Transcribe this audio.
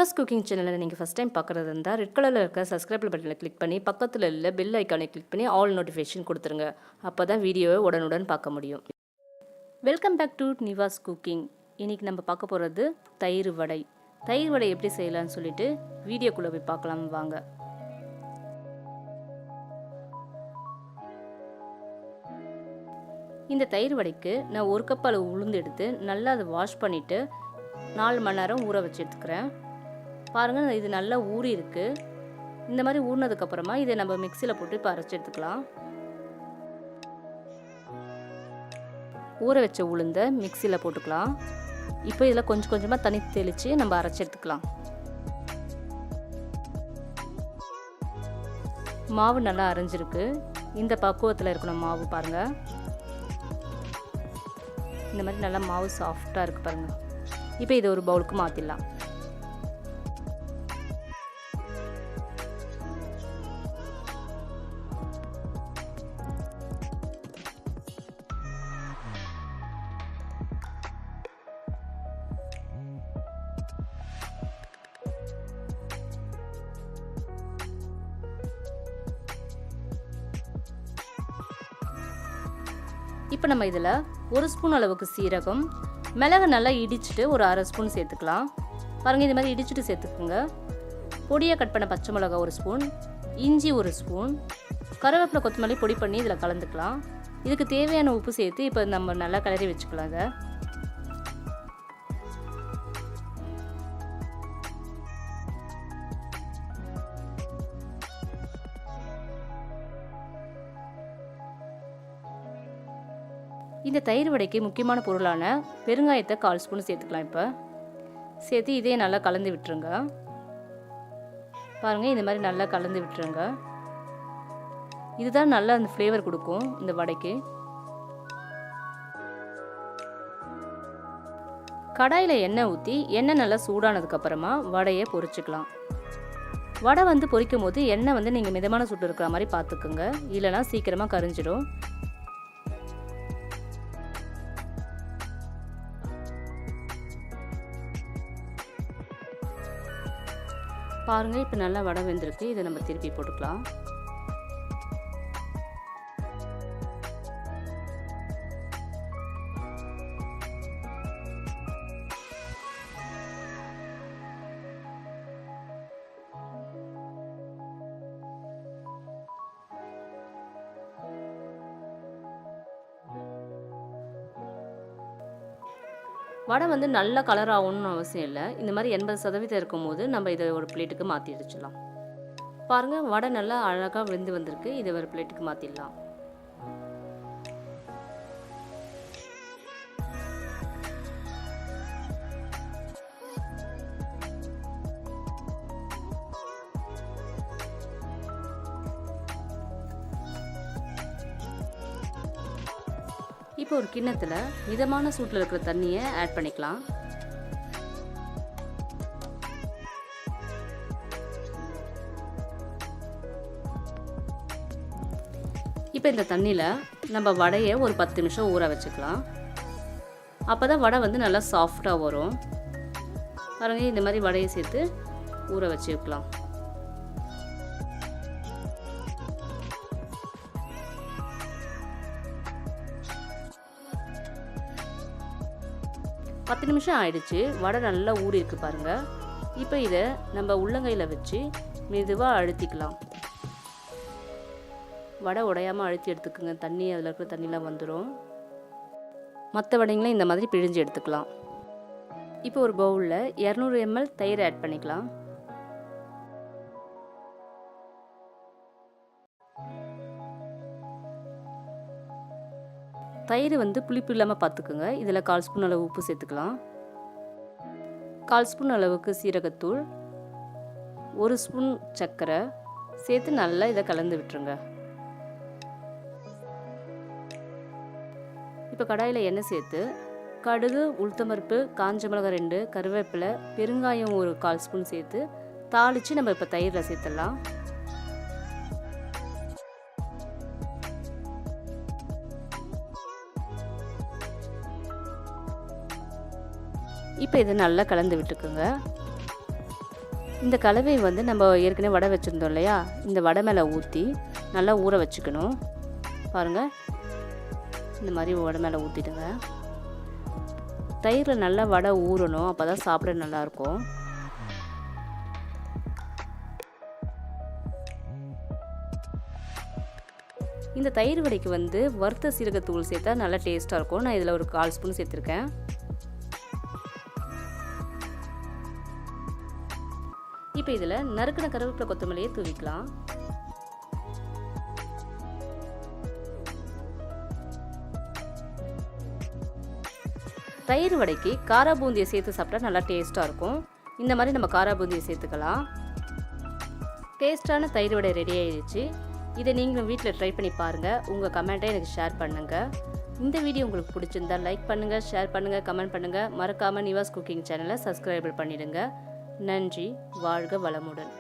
Nivas cooking சேனலில் நீங்கள் first time பார்க்குறது இருந்தால் ரெட் கலரில் இருக்க சப்ஸ்கிரைப் பட்டனை கிளிக் பண்ணி பக்கத்தில் உள்ள பெல் ஐக்கானை கிளிக் பண்ணி ஆல் நோட்டிஃபிகேஷன் கொடுத்துருங்க. அப்போ தான் வீடியோவை உடனுடன் பார்க்க முடியும். Welcome back to Nivas cooking. இன்றைக்கி நம்ம பார்க்க போகிறது தயிர் வடை. தயிர் வடை எப்படி செய்யலாம்னு சொல்லிட்டு வீடியோக்குள்ளே போய் பார்க்கலாம் வாங்க. இந்த தயிர் வடைக்கு நான் 1 கப் அளவு உளுந்து எடுத்து நல்லா அதை வாஷ் பண்ணிவிட்டு 4 மணி நேரம் ஊற வச்சு எடுத்துக்கிறேன். பாருங்கள், இது நல்லா ஊறி இருக்குது. இந்த மாதிரி ஊறினதுக்கப்புறமா இதை நம்ம மிக்சியில் போட்டு இப்போ அரைச்சி எடுத்துக்கலாம். ஊற வச்ச உளுந்தை மிக்சியில் போட்டுக்கலாம். இப்போ இதில் கொஞ்சம் கொஞ்சமாக தண்ணி தெளித்து நம்ம அரைச்சி எடுத்துக்கலாம். மாவு நல்லா அரைஞ்சிருக்கு. இந்த பக்குவத்தில் இருக்கணும் மாவு. பாருங்கள், இந்த மாதிரி நல்லா மாவு சாஃப்டாக இருக்குது பாருங்கள். இப்போ இதை ஒரு பவுலுக்கு மாற்றிடலாம். இப்போ நம்ம இதில் 1 ஸ்பூன் அளவுக்கு சீரகம், மிளகு நல்லா இடிச்சுட்டு ஒரு 1/2 ஸ்பூன் சேர்த்துக்கலாம். பாருங்கள், இது மாதிரி இடிச்சுட்டு சேர்த்துக்குங்க. பொடியாக கட் பண்ண பச்சை மிளகா 1 ஸ்பூன், இஞ்சி 1 ஸ்பூன், கருவேப்பிலை கொத்தமல்லி பொடி பண்ணி இதில் கலந்துக்கலாம். இதுக்கு தேவையான உப்பு சேர்த்து இப்போ நம்ம நல்லா கிளறி வச்சுக்கலாம். இதை இந்த தயிர் வடைக்கு முக்கியமான பொருளான பெருங்காயத்தை 1/4 ஸ்பூன் சேர்த்துக்கலாம். இப்போ சேர்த்து இதே நல்லா கலந்து விட்டுருங்க. பாருங்கள், இந்த மாதிரி நல்லா கலந்து விட்டுருங்க. இதுதான் நல்லா அந்த ஃப்ளேவர் கொடுக்கும் இந்த வடைக்கு. கடாயில் எண்ணெய் ஊற்றி எண்ணெய் நல்லா சூடானதுக்கப்புறமா வடையை பொரிச்சுக்கலாம். வடை பொரிக்கும் போது எண்ணெய் நீங்கள் மிதமான சூடு இருக்கிற மாதிரி பார்த்துக்குங்க, இல்லைனா சீக்கிரமாக கரிஞ்சிடும். பாருங்கள், இப்போ நல்லா வடை வெந்திருக்கு. இதை நம்ம திருப்பி போட்டுக்கலாம். வடை நல்ல கலர் ஆகணும்னு அவசியம் இல்லை. இந்த மாதிரி 80% இருக்கும்போது நம்ம இதை ஒரு பிளேட்டுக்கு மாற்றி வச்சிடலாம். பாருங்கள், வடை நல்லா அழகாக வெந்து வந்திருக்கு. இதை ஒரு பிளேட்டுக்கு மாற்றிடலாம். இப்போ ஒரு கிண்ணத்தில் மிதமான சூட்டில் இருக்கிற தண்ணியை ஆட் பண்ணிக்கலாம். இப்போ இந்த தண்ணியில் நம்ம வடையை ஒரு 10 நிமிஷம் ஊற வச்சுக்கலாம். அப்போ தான் வடை நல்லா சாஃப்டாக வரும். பாருங்கள், இந்த மாதிரி வடையை சேர்த்து ஊற வச்சுக்கலாம். பத்து நிமிஷம் ஆயிடுச்சு. வடை நல்லா ஊறி இருக்கு பாருங்கள். இப்போ இதை நம்ம உள்ளங்கையில் வச்சு மெதுவாக அழுத்திக்கலாம். வடை உடையாமல் அழுத்தி எடுத்துக்குங்க. தண்ணி அதில் இருக்கிற தண்ணிலாம் வந்துடும். மற்ற வடைங்களையும் இந்த மாதிரி பிழிஞ்சு எடுத்துக்கலாம். இப்போ ஒரு பவுலில் 200 ml தயிர் ஆட் பண்ணிக்கலாம். தயிர் புளிப்பு இல்லாமல் பார்த்துக்குங்க. இதில் 1/4 ஸ்பூன் அளவு உப்பு சேர்த்துக்கலாம். 1/4 ஸ்பூன் அளவுக்கு சீரகத்தூள், 1 ஸ்பூன் சர்க்கரை சேர்த்து நல்லா இதை கலந்து விட்டுருங்க. இப்போ கடாயில் எண்ணெய் சேர்த்து கடுகு, உளுத்தம்பருப்பு, காஞ்ச மிளகாய் 2, கருவேப்பிலை, பெருங்காயம் ஒரு 1/4 ஸ்பூன் சேர்த்து தாளித்து நம்ம இப்போ தயிரில் சேர்த்துடலாம். இப்போ இதை நல்லா கலந்து விட்டுக்குங்க. இந்த கலவையை வந்து நம்ம ஏற்கனவே வடை வச்சுருந்தோம் இல்லையா, இந்த வடை மேலே ஊற்றி நல்லா ஊற வச்சுக்கணும். பாருங்கள், இந்த மாதிரி வடை மேலே ஊற்றிடுங்க. தயிரில் நல்லா வடை ஊறணும், அப்போ தான் சாப்பிட நல்லாயிருக்கும். இந்த தயிர் வடைக்கு வந்து வறுத்த சீரகத்தூள் சேர்த்தா நல்லா டேஸ்ட்டாக இருக்கும். நான் இதில் ஒரு 1/4 ஸ்பூன் சேர்த்துருக்கேன். இப்போ இதில் நறுக்கின கருவேப்பிலை கொத்தமல்லியை தூவிக்கலாம். தயிர் வடைக்கு காரா பூந்தியை சேர்த்து சாப்பிட்டா நல்லா டேஸ்ட்டாக இருக்கும். இந்த மாதிரி நம்ம காரா பூந்தியை சேர்த்துக்கலாம். டேஸ்ட்டான தயிர் வடை ரெடி ஆயிடுச்சு. இதை நீங்களும் வீட்டில் ட்ரை பண்ணி பாருங்கள். உங்கள் கமெண்ட்டை எனக்கு ஷேர் பண்ணுங்கள். இந்த வீடியோ உங்களுக்கு பிடிச்சிருந்தா லைக் பண்ணுங்கள், ஷேர் பண்ணுங்கள், கமெண்ட் பண்ணுங்கள். மறக்காமல் நிவாஸ் குக்கிங் சேனலை சப்ஸ்கிரைப் பண்ணிடுங்க. நன்றி. வாழ்க வளமுடன்.